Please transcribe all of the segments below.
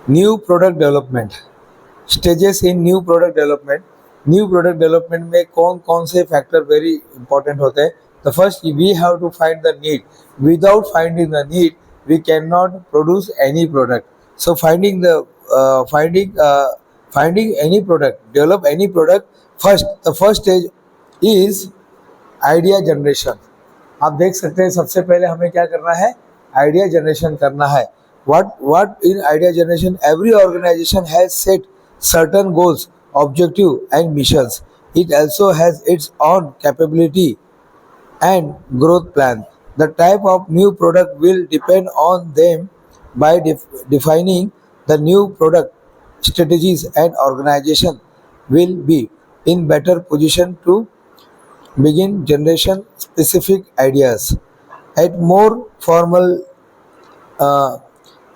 New product development, stages in new product development में कौन कौन से फैक्टर वेरी इंपॉर्टेंट होते हैं. The first, we have to find the need. Without finding the need we cannot produce any product. So finding any product, develop any product, the first stage is idea generation. आप देख सकते हैं सबसे पहले हमें क्या करना है, आइडिया जनरेशन करना है. what in idea generation, every organization has set certain goals, objective and missions. It also has its own capability and growth plan. The type of new product will depend on them. By defining the new product strategies, and organization will be in better position to begin generation specific ideas. At more formal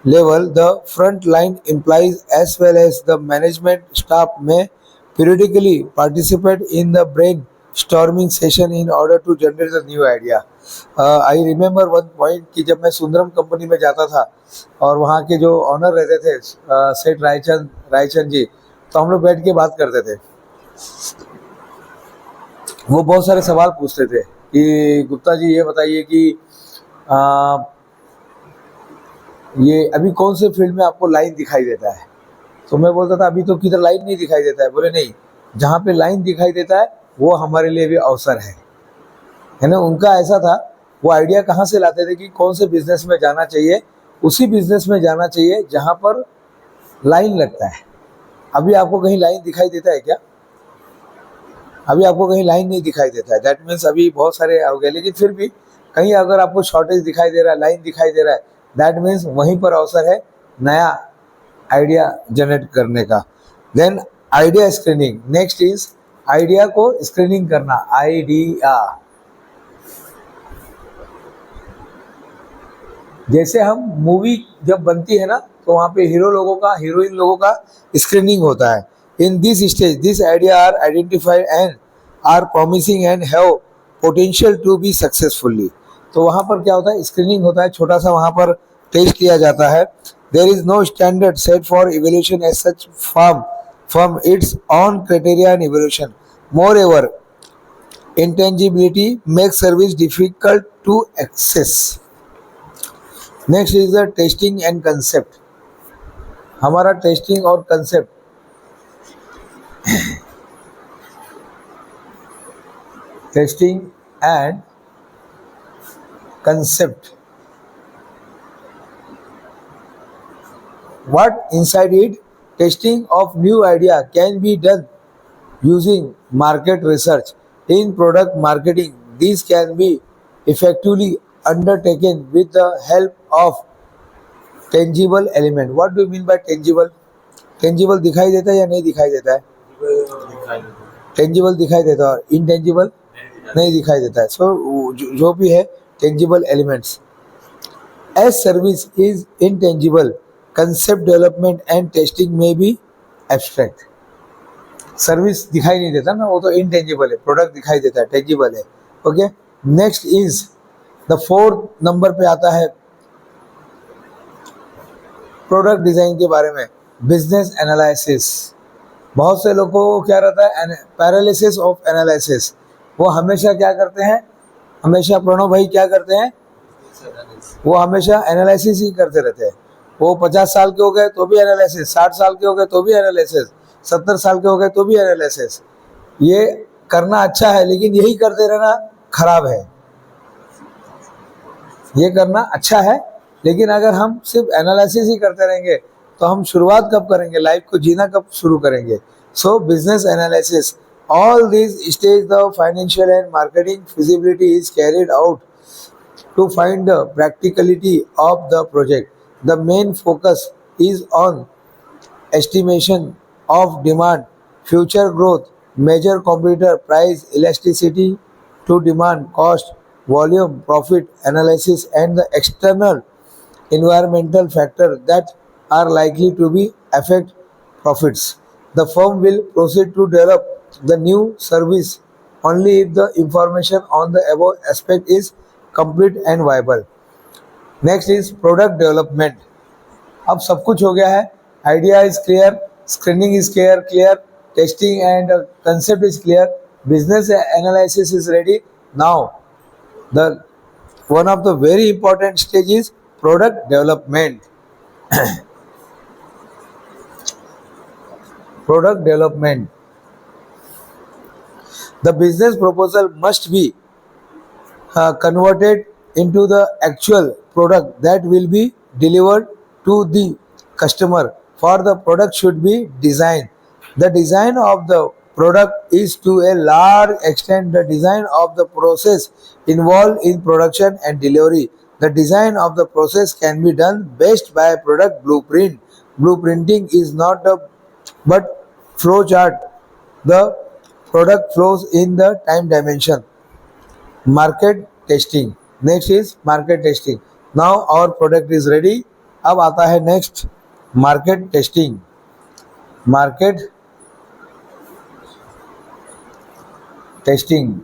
level, the front line employees as well as the management staff may periodically participate in the brainstorming session in order to generate the new idea. I remember one point कि जब मैं Sundaram company में जाता था और वहाँ के जो ऑनर रहते थे सेठ रायचंद जी, तो हम लोग बैठ के बात करते थे. वो बहुत सारे सवाल पूछते थे कि गुप्ता जी ये बताइए कि ये अभी कौन से फील्ड में आपको लाइन दिखाई देता है. तो मैं बोलता था अभी तो किधर लाइन नहीं दिखाई देता है. बोले नहीं, जहाँ पे लाइन दिखाई देता है वो हमारे लिए भी अवसर है ना. उनका ऐसा था, वो आइडिया कहाँ से लाते थे कि कौन से बिजनेस में जाना चाहिए, उसी बिजनेस में जाना चाहिए जहाँ पर लाइन लगता है. अभी आपको कहीं लाइन दिखाई देता है क्या? अभी आपको कहीं लाइन नहीं दिखाई देता है. दैट मीन्स अभी बहुत सारे हो गए, लेकिन फिर भी कहीं अगर आपको शॉर्टेज दिखाई दे रहा है, लाइन दिखाई दे रहा है, दैट मीन्स वहीं पर अवसर है नया आइडिया जनरेट करने का. Then idea screening. Next is idea को स्क्रीनिंग करना. आइडिया, जैसे हम मूवी जब बनती है ना, तो वहाँ पे हीरो लोगों का, हीरोइन लोगों का स्क्रीनिंग होता है. In this stage this idea are identified and are promising and have potential to be successfully. तो वहाँ पर क्या होता है, स्क्रीनिंग होता है, छोटा सा वहाँ पर टेस्ट किया जाता है. There is no standard set for evolution as such from its own criteria and evolution. Moreover intangibility makes service difficult to access. Next is the testing and concept. हमारा टेस्टिंग और concept, testing and concept, what inside it. Testing of new idea can be done using market research. In product marketing, these can be effectively undertaken with the help of tangible element. What do you mean by tangible? tangible दिखाई देता है या नहीं दिखाई देता है? tangible दिखाई देता है और intangible नहीं दिखाई देता है. So जो भी है tangible elements. As service is intangible, concept development and testing may be abstract. Service दिखाई नहीं देता ना, वो तो intangible है. प्रोडक्ट दिखाई देता है, tangible है. Okay. Next is the 4th number पे आता है प्रोडक्ट डिजाइन के बारे में, बिजनेस एनालिसिस. बहुत से लोगों को क्या रहता है, पैरालिसिस ऑफ एनालिसिस. वो हमेशा क्या करते हैं, हमेशा प्रणव भाई क्या करते हैं, वो हमेशा एनालिसिस ही करते रहते हैं. वो 50 साल के हो गए तो भी एनालिसिस, 60 साल के हो गए तो भी एनालिसिस, 70 साल के हो गए तो भी एनालिसिस. ये करना अच्छा है, लेकिन यही करते रहना खराब है. ये करना अच्छा है, लेकिन अगर हम सिर्फ एनालिसिस ही करते रहेंगे तो हम शुरुआत कब करेंगे, लाइफ को जीना कब शुरू करेंगे. सो business analysis, all this stage the financial and marketing feasibility is carried out to find the practicality of the project. The main focus is on estimation of demand, future growth, measure competitor price elasticity to demand, cost, volume, profit analysis, and the external environmental factors that are likely to be affect profits. The firm will proceed to develop the new service only if the information on the above aspect is complete and viable. Next is product development. अब सब कुछ हो गया है, idea is clear, screening is clear, testing and concept is clear, business analysis is ready. Now the one of the very important stage is product development. Product development. The business proposal must be converted into the actual product that will be delivered to the customer. For the product should be designed. The design of the product is to a large extent the design of the process involved in production and delivery. The design of the process can be done best by a product blueprint. Blueprinting is not a but flow chart. The product flows in the time dimension. Market testing. Next is market testing. Now our product is ready. अब आता है next market testing. Market testing.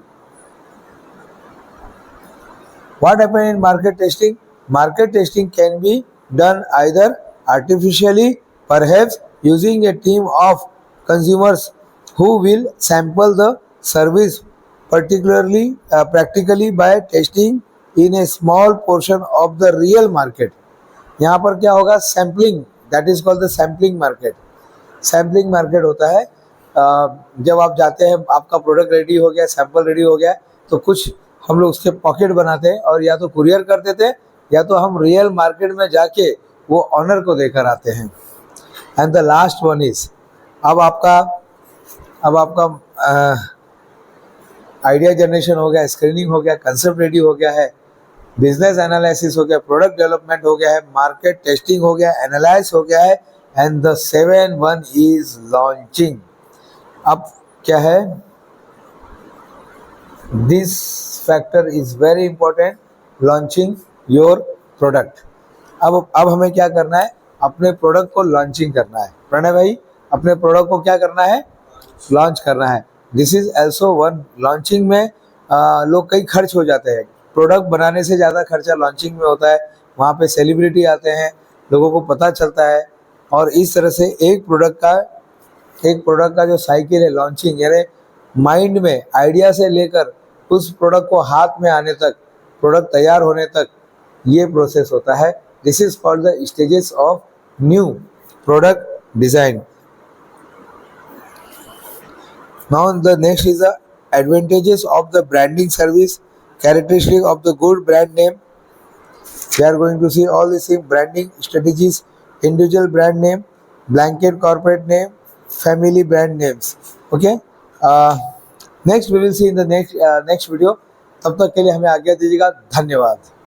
What happens in market testing? Market testing can be done either artificially, perhaps using a team of consumers who will sample the service particularly practically by testing in a small portion of the real market. यहाँ पर क्या होगा? Sampling, that is called the sampling market. Sampling market होता है जब आप जाते हैं, आपका प्रोडक्ट रेडी हो गया, सैंपल रेडी हो गया, तो कुछ हम लोग उसके पॉकेट बनाते हैं और या तो कुरियर कर देते हैं या तो हम रियल मार्केट में जाके वो ऑनर को देकर आते हैं. And the last one is अब आपका आइडिया जनरेशन हो गया, स्क्रीनिंग हो गया, कंसेप्ट रेडी हो गया है, बिजनेस एनालिसिस हो गया, प्रोडक्ट डेवलपमेंट हो गया है, मार्केट टेस्टिंग हो गया, एनालाइज हो गया है, and the 7th is launching. अब क्या है? This factor is very important, launching your product. अब हमें क्या करना है? अपने प्रोडक्ट को लॉन्चिंग करना है. प्रणय भाई, अपने प्रोडक्ट को क्या करना है? लॉन्च करना है. This is also one. Launching में लोग कई खर्च हो जाते हैं. प्रोडक्ट बनाने से ज़्यादा खर्चा लॉन्चिंग में होता है. वहाँ पे सेलिब्रिटी आते हैं, लोगों को पता चलता है, और इस तरह से एक प्रोडक्ट का जो साइकिल है लॉन्चिंग, यानी माइंड में आइडिया से लेकर उस प्रोडक्ट को हाथ में आने तक, प्रोडक्ट तैयार होने तक, ये प्रोसेस होता है. This is called the stages of new product design. Now the next is the advantages of the branding service, characteristic of the good brand name. We are going to see all these things: branding strategies, individual brand name, blanket corporate name, family brand names. Okay. Next we will see in the next video. तब तक के लिए हमें आज्ञा दीजिएगा. धन्यवाद.